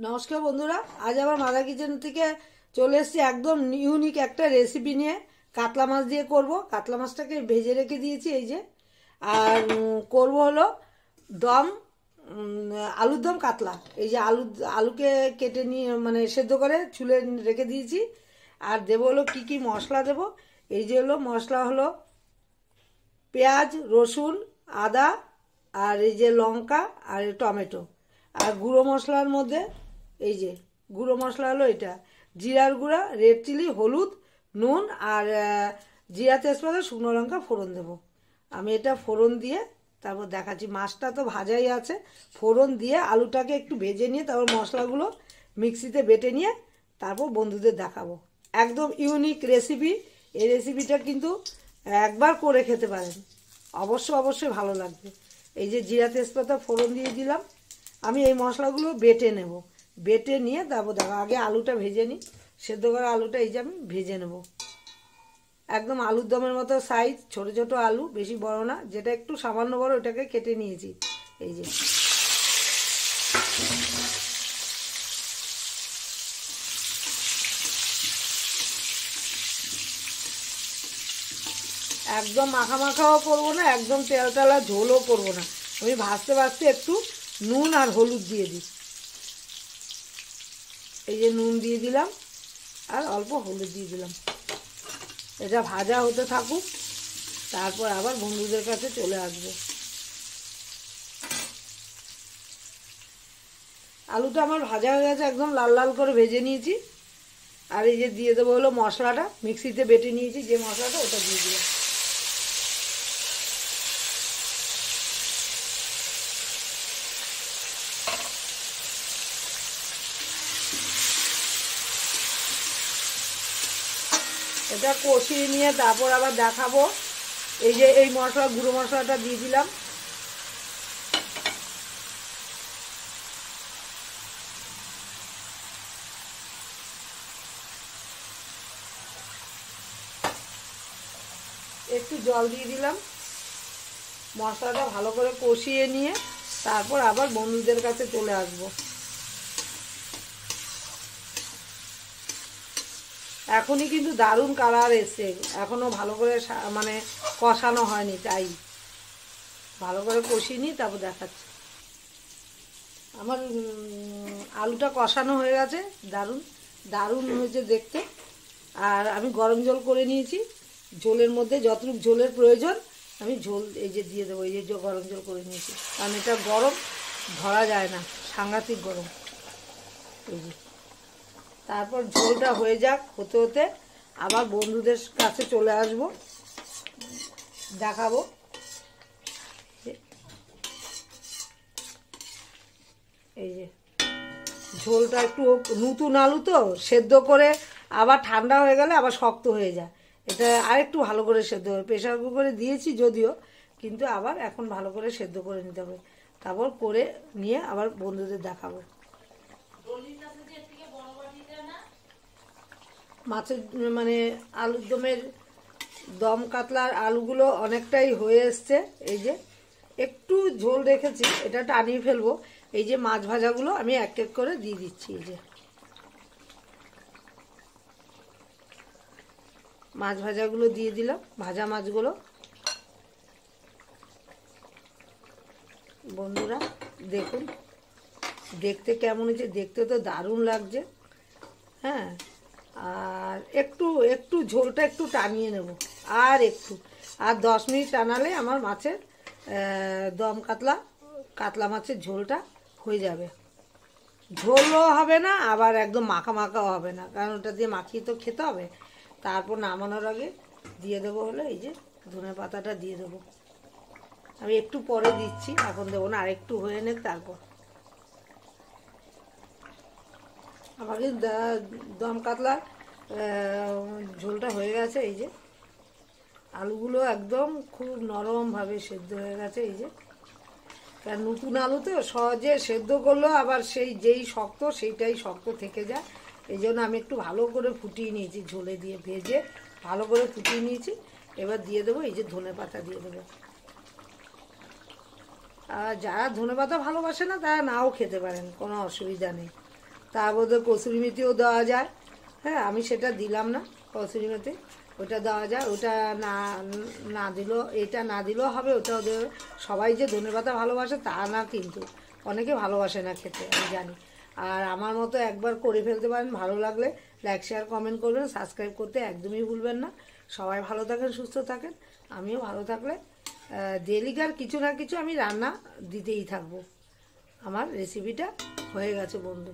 নমস্কার বন্ধুরা, আজ আবার মাদার কিচেন থেকে চলে এসেছি একদম ইউনিক একটা রেসিপি নিয়ে। কাতলা মাছ দিয়ে করব। কাতলা মাছটাকে ভেজে রেখে দিয়েছি এই যে। আর করব হলো দম, আলুর দম কাতলা। এই যে আলুকে কেটে নিয়ে মানে সেদ্ধ করে চুলে রেখে দিয়েছি। আর দেবো হলো কী কী মশলা দেব। এই যে হলো মশলা হলো পেঁয়াজ, রসুন, আদা, আর এই যে লঙ্কা আর টমেটো। আর গুঁড়ো মশলার মধ্যে এই যে গুঁড়ো মশলা হলো এটা জিরার গুঁড়া, রেড চিলি, হলুদ, নুন আর জিরা, তেজপাতা, শুকনো লঙ্কা ফোড়ন দেবো। আমি এটা ফোড়ন দিয়ে তারপর দেখাচ্ছি। মাছটা তো ভাজাই আছে। ফোড়ন দিয়ে আলুটাকে একটু ভেজে নিয়ে তারপর মশলাগুলো মিক্সিতে বেটে নিয়ে তারপর বন্ধুদের দেখাবো। একদম ইউনিক রেসিপি। এই রেসিপিটা কিন্তু একবার করে খেতে পারেন, অবশ্যই ভালো লাগবে। এই যে জিরা, তেজপাতা ফোড়ন দিয়ে দিলাম। আমি এই মশলাগুলো বেটে নেব। বেটে নিয়ে তারপর দেখো, আগে আলুটা ভেজে নিই। সেদ্ধ করা আলুটা এই যে আমি ভেজে নেব। একদম আলুর দমের মতো সাইজ, ছোট ছোট আলু, বেশি বড় না। যেটা একটু সামান্য বড় ওটাকে কেটে নিয়েছি এই যে। একদম মাখা মাখাও করবো না, একদম তেল তেলা ঝোলও করবো না। আমি ভাজতে ভাজতে একটু নুন আর হলুদ দিয়ে দিই। এই যে নুন দিয়ে দিলাম আর অল্প হলুদ দিয়ে দিলাম। এটা ভাজা হতে থাকুক, তারপর আবার বন্ধুদের কাছে চলে আসবো। আলুটা আমার ভাজা হয়ে গেছে, একদম লাল লাল করে ভেজে নিয়েছি। আর এই যে দিয়ে দেবো হলো মশলাটা, মিক্সিতে বেটে নিয়েছি যে মশলাটা, ওটা দিয়ে দিলাম। এটা কষিয়ে নিয়ে তারপর আবার দেখাবো। এই যে এই মশলা, গুঁড়ো মশলাটা দিয়ে দিলাম। একটু জল দিয়ে দিলাম। মশলাটা ভালো করে কষিয়ে নিয়ে তারপর আবার বন্ধুদের কাছে চলে আসবো। এখনই কিন্তু দারুণ কালার এসছে, এখনও ভালো করে মানে কষানো হয়নি, তাই ভালো করে কষিয়ে নিই তারপর দেখাচ্ছি। আমার আলুটা কষানো হয়ে গেছে, দারুণ দারুণ হয়েছে দেখতে। আর আমি গরম জল করে নিয়েছি। ঝোলের মধ্যে যতটুকু ঝোলের প্রয়োজন আমি ঝোল এই যে দিয়ে দেবো। এই যে গরম জল করে নিয়েছি, কারণ এটা গরম, ধরা যায় না, সাংঘাতিক গরম। এই যে তারপর ঝোলটা হয়ে যাক, হতে হতে আবার বন্ধুদের কাছে চলে আসব, দেখাবো। এই যে ঝোলটা একটু, নতুন আলু তো সেদ্ধ করে আবার ঠান্ডা হয়ে গেলে আবার শক্ত হয়ে যায়। এটা আরেকটু ভালো করে সেদ্ধ হবে। প্রেশার কুকারে দিয়েছি যদিও, কিন্তু আবার এখন ভালো করে সেদ্ধ করে নিতে হবে। তারপর করে নিয়ে আবার বন্ধুদের দেখাবো। মাছের মানে আলুর দমের দম কাতলার আলুগুলো অনেকটাই হয়ে এসছে। এই যে একটু ঝোল রেখেছি, এটা টানিয়ে ফেলবো। এই যে মাছ ভাজাগুলো আমি এক এক করে দিয়ে দিচ্ছি। এই যে মাছ ভাজাগুলো দিয়ে দিলাম, ভাজা মাছগুলো। বন্ধুরা দেখুন দেখতে কেমন হয়েছে, দেখতে তো দারুণ লাগছে। হ্যাঁ, আর একটু একটু ঝোলটা একটু টানিয়ে নেব, আর একটু, আর 10 মিনিট টানালে আমার মাছের দম কাতলা মাছের ঝোলটা হয়ে যাবে। ঝোলও হবে না, আবার একদম মাখা মাখাও হবে না, কারণ ওটা দিয়ে মাখিয়ে তো খেতে হবে। তারপর নামানোর আগে দিয়ে দেবো হলো এই যে ধনে পাতাটা দিয়ে দেবো। আমি একটু পরে দিচ্ছি, এখন দেবো না, আর একটু হয়ে নেক তারপর। আমাকে দম কাতলার ঝোলটা হয়ে গেছে। এই যে আলুগুলো একদম খুব নরমভাবে সেদ্ধ হয়ে গেছে। এই যে, কারণ নতুন আলু তো সহজে সেদ্ধ করলেও আবার সেই যেই শক্ত সেইটাই শক্ত থেকে যায়। এই জন্য আমি একটু ভালো করে ফুটিয়ে নিয়েছি, ঝোলে দিয়ে ভেজে ভালো করে ফুটিয়ে নিয়েছি। এবার দিয়ে দেবো এই যে ধনে পাতা দিয়ে দেবো। আর যারা ধনে পাতা ভালোবাসে না তারা নাও খেতে পারেন, কোনো অসুবিধা নেই। তার মধ্যে কসুরি মেথিও দেওয়া যায়। হ্যাঁ, আমি সেটা দিলাম না কসুরি মেথি, ওটা দেওয়া যায়। ওটা না না দিলেও, এটা না দিলেও হবে, ওটাও দেবে। সবাই যে ধনেপাতা ভালোবাসে তা না, কিন্তু অনেকে ভালোবাসে না খেতে, আমি জানি। আর আমার মতো একবার করে ফেলতে পারেন। ভালো লাগলে লাইক শেয়ার কমেন্ট করবেন, সাবস্ক্রাইব করতে একদমই ভুলবেন না। সবাই ভালো থাকেন, সুস্থ থাকেন, আমিও ভালো থাকলে ডেলিকার কিছু না কিছু আমি রান্না দিতেই থাকবো। আমার রেসিপিটা হয়ে গেছে বন্ধু।